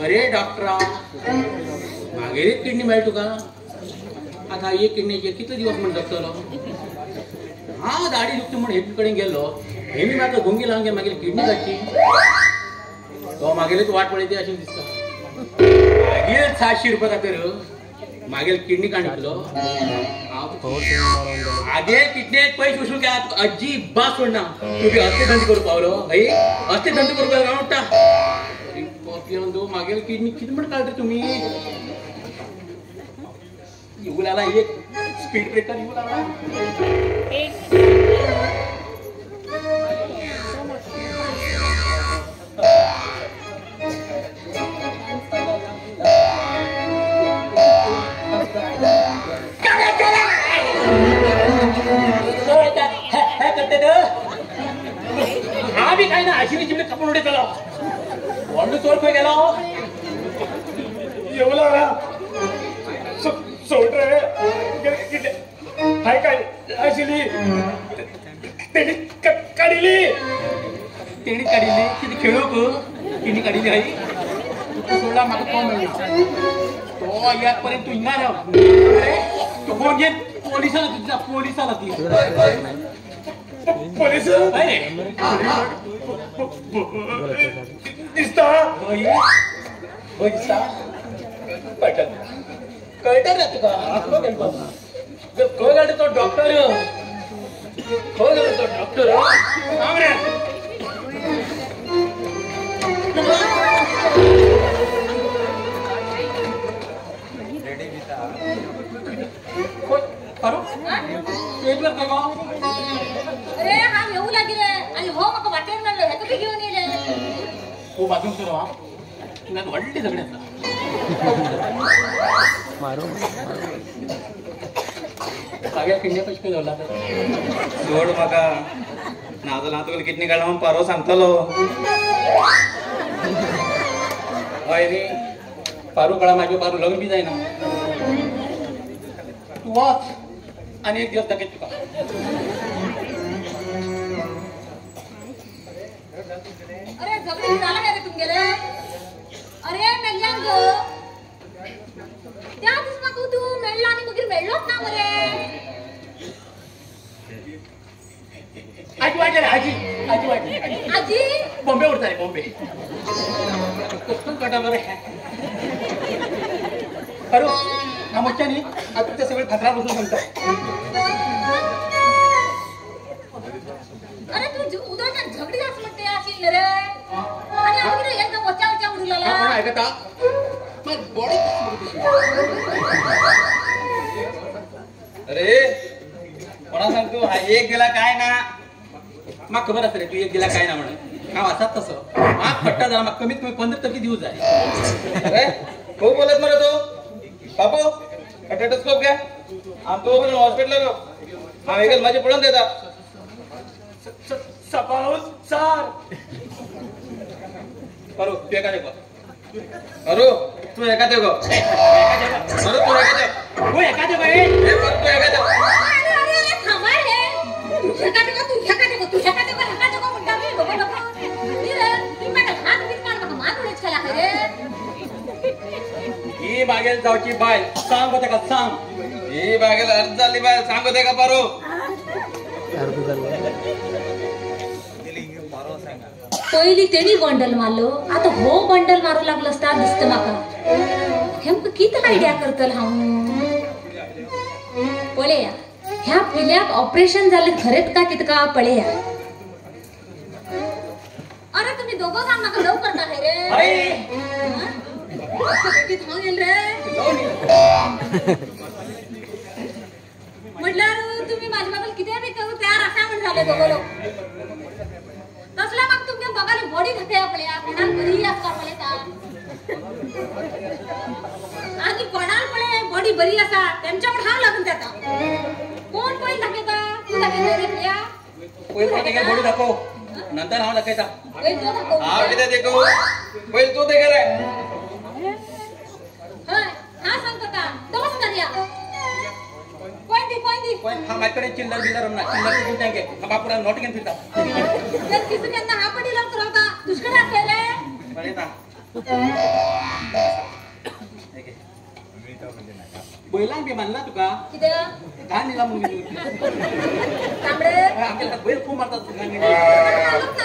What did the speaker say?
अरे डॉक्टरा मागेर किडनी मेळ्ळी तुका आता एक किडनीचे कितले दिवस म्हण जगतलो हा दाढी दुखता म्हण हेपी कडेन गेलो हेमी म्हाका गुंगी लावन गे मागीर किडनी काडची तो मागेली तू वाट पळयती अशें दिसता मागीर 700 रुपया खातीर मागीर किडनी काडलो आगे किडनीक पयशे वसूल घ्या अजिबात सोडना तुमी असले धंदे करूंक पावलो हय असले धंदे करूंक आवडटा दो मागेल किडनी किती म्हण काढते तुम्ही येऊ लागला एक स्पीड ब्रेकर येऊ लागला हा बी काय ना अशी चिमणे कपड उडे चला वांडू चोर खंय गेलो येऊ लागला सोड रे हाय काय आशिली तेणी काढिली किती खेळूक तिणी काढिली हाय सोडला म्हाका कोण मेळ्ळी तो याक पर्यंत तू हिंगा राव तो कोण घे पोलिसाला ती पोलीस दिसता कळटा ना तुका खंय गाडी तो डॉक्टर खंय गेलो तो डॉक्टर सांग रे अरे हा येऊ लागले आणि हो मग वाटेन म्हणलं हे कधी घेऊन येले तू बाजून कर हा तुला वाढली सगळ्याचा मारो सगळ्या किडनी कशे झाला सोड म्हाका नाजो ना तुका किडनी काडला पारो सांगतलो हय रे पारू काळा माझे पारू लग्न बी जायना तू वाच आणि एक दिवस दाखय तुका अरे झगडे झाला काय रे तुमगेले अरे मेल्यांग त्या दिस मग तू मेळला आणि मग मेळलोच ना मरे आजी वाटले आजी बॉम्बे उडता रे बॉम्बे कुठून काढा बरे अरे हा मोठ्याने आता ते सगळे खतरा बसून सांगतात अरे तू उद्या झगडी जास म्हणते अशी रे आणि आम्ही एकदा वचा उडू लागला आपण ऐकता मग बॉडी अरे कोणा सांगतो हा एक गेला काय ना मग खबर असते रे तू एक गेला काय ना म्हणून हा वाचत तसं हा खट्टा झाला मग कमीत कमी 15 दिवस झाले अरे खूप बोलत मरे तो बापू टेटोस्कोप घ्या आमतो हॉस्पिटल हा वेगळ माझे पडून देता सपाऊस चार करू तू एका देखो अरे तू एका दे गो अरे तू एका दे तू एका दे बाई हे पर तू एका दे अरे थांबा रे तू शेका दे म्हणता मी बघ नी रे तू मला हात बीत काढ मग मान उडीच खाला रे ही मागेल जावची बाय सांग बता का सांग ही बागेल अर्ज झाली बाय सांगू दे का पारो पहिली तेणी बंडल मारलो आता हो बंडल मारू लागलो असता दिसत माका हेमक किती आयडिया करतल हांव पळया ह्या पिल्याक ऑपरेशन झाले खरेत का कितका पळया अरे तुम्ही दोघं काम माका लव करता है रे हाय किती थांब येल रे म्हटलं तुम्ही माझ्या बाबा किती बी करू तयार असा म्हण झाले दोघं लोक तसला मग तुमच्या बघायला बॉडी धके आपल्या कोणाला बरी असता पळेता आणि कोणाला पळे बॉडी बरी असा त्यांच्याकडे हाव लागून त्याचा कोण पहिल धकेता तू धकेता रे प्रिया पहिल धके बॉडी दाखव नंतर हाव धकेता पहिल तो धको हा किती देखो पहिल तू दे रे हाय हा सांगतो का तोच करूया कोण हा माकडे चिल्लर बिल्लर ना चिल्लर घेऊन जागे हा बापुरा नोट घेऊन फिरता जर किसी ने हा पडी लवकर होता दुष्काळ असेल येता बैलांक बी मानला तुका कितें घाण दिला म्हणून तांबडे आपल्याला बैल खूप मारतात तुका मारलोच